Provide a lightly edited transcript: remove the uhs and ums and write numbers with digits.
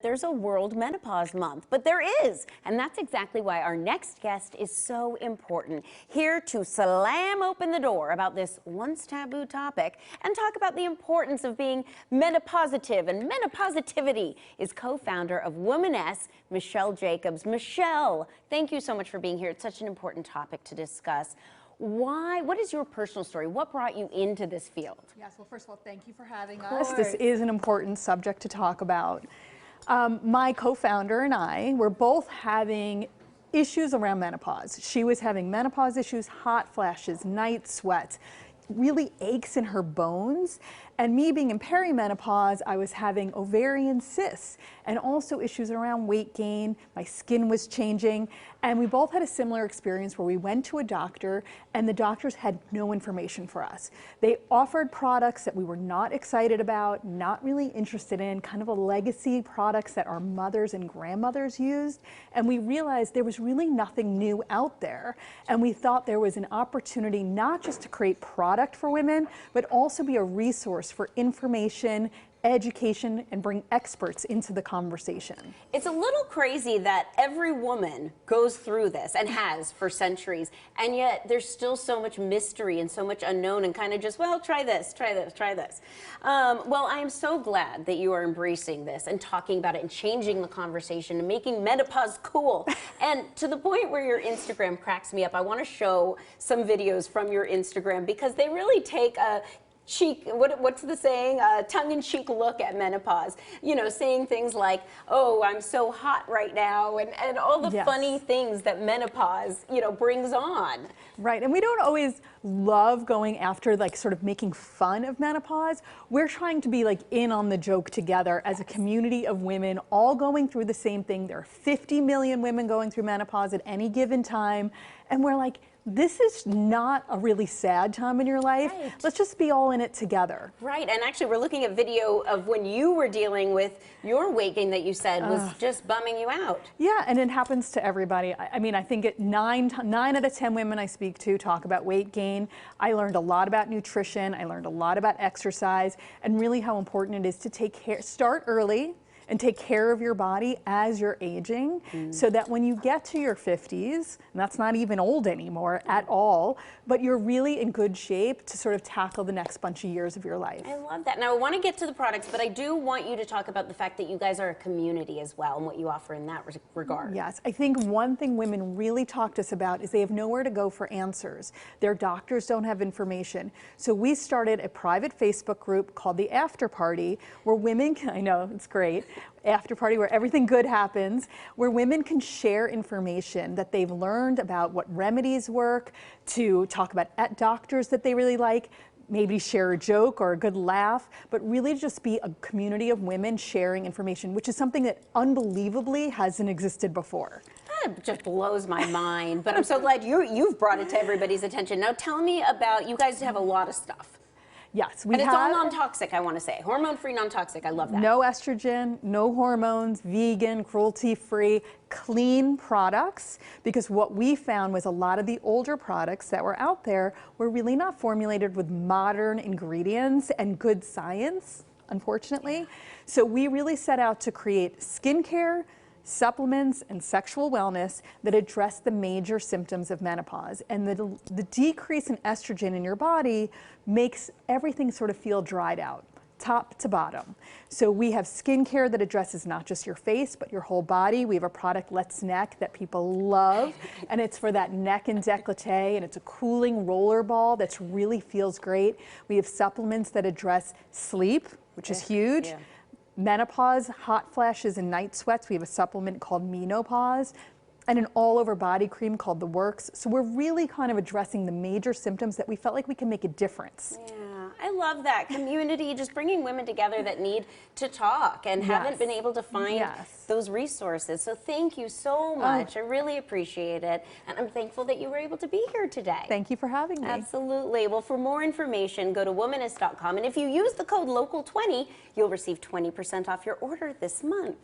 There's a World Menopause Month, but there is, and that's exactly why our next guest is so important. Here to slam open the door about this once taboo topic and talk about the importance of being menopositive and menopositivity is co-founder of Womaness, Michelle Jacobs. Michelle, thank you so much for being here. It's such an important topic to discuss. What is your personal story? What brought you into this field? Yes, well, first of all, thank you for having us. This is an important subject to talk about. My co-founder and I were both having issues around menopause. She was having menopause issues, hot flashes, night sweats, really aches in her bones. And me being in perimenopause, I was having ovarian cysts and also issues around weight gain. My skin was changing. And we both had a similar experience where we went to a doctor and the doctors had no information for us. They offered products that we were not excited about, not really interested in, kind of a legacy products that our mothers and grandmothers used. And we realized there was really nothing new out there. And we thought there was an opportunity not just to create product for women, but also be a resource for information, education, and bring experts into the conversation. It's a little crazy that every woman goes through this and has for centuries, and yet there's still so much mystery and so much unknown and kind of just, well, try this, try this, try this. Well, I am so glad that you are embracing this and talking about it and changing the conversation and making menopause cool. And to the point where your Instagram cracks me up, I want to show some videos from your Instagram because they really take a what's the saying? Tongue-in-cheek look at menopause. You know, saying things like, "Oh, I'm so hot right now," and all the funny things that menopause, you know, brings on. Right, and we don't always love going after, like, sort of making fun of menopause. We're trying to be, like, in on the joke together as a community of women all going through the same thing. There are 50 million women going through menopause at any given time, and we're like, this is not a really sad time in your life. Right. Let's just be all in it together. Right, and actually we're looking at video of when you were dealing with your weight gain that you said was just bumming you out. Yeah, and it happens to everybody. I mean, I think nine out of 10 women I speak to talk about weight gain. I learned a lot about nutrition. I learned a lot about exercise and really how important it is to take care, start early, and take care of your body as you're aging so that when you get to your 50s, and that's not even old anymore at all, but you're really in good shape to sort of tackle the next bunch of years of your life. I love that. Now I want to get to the products, but I do want you to talk about the fact that you guys are a community as well and what you offer in that regard. Yes, I think one thing women really talk to us about is they have nowhere to go for answers. Their doctors don't have information. So we started a private Facebook group called the After Party where women can, I know, it's great, after party where everything good happens, where women can share information that they've learned about what remedies work, to talk about doctors that they really like, maybe share a joke or a good laugh, but really just be a community of women sharing information, which is something that unbelievably hasn't existed before. That just blows my mind, but I'm so glad you've brought it to everybody's attention. Now tell me about, you guys have a lot of stuff. Yes, and it's all non-toxic, I want to say. Hormone-free, non-toxic, I love that. No estrogen, no hormones, vegan, cruelty-free, clean products, because what we found was a lot of the older products that were out there were really not formulated with modern ingredients and good science, unfortunately. So we really set out to create skincare, supplements, and sexual wellness that address the major symptoms of menopause. And the decrease in estrogen in your body makes everything sort of feel dried out, top to bottom. So we have skincare that addresses not just your face, but your whole body. We have a product, Let's Neck, that people love, and it's for that neck and décolleté, and it's a cooling roller ball that really feels great. We have supplements that address sleep, which is huge. Yeah. Menopause, hot flashes, and night sweats. We have a supplement called Menopause and an all-over body cream called The Works. So we're really kind of addressing the major symptoms that we felt like we can make a difference. Yeah, I love that. Community, just bringing women together that need to talk and haven't been able to find those resources. So thank you so much. I really appreciate it. And I'm thankful that you were able to be here today. Thank you for having me. Absolutely. Well, for more information, go to womaness.com. And if you use the code LOCAL20, you'll receive 20% off your order this month.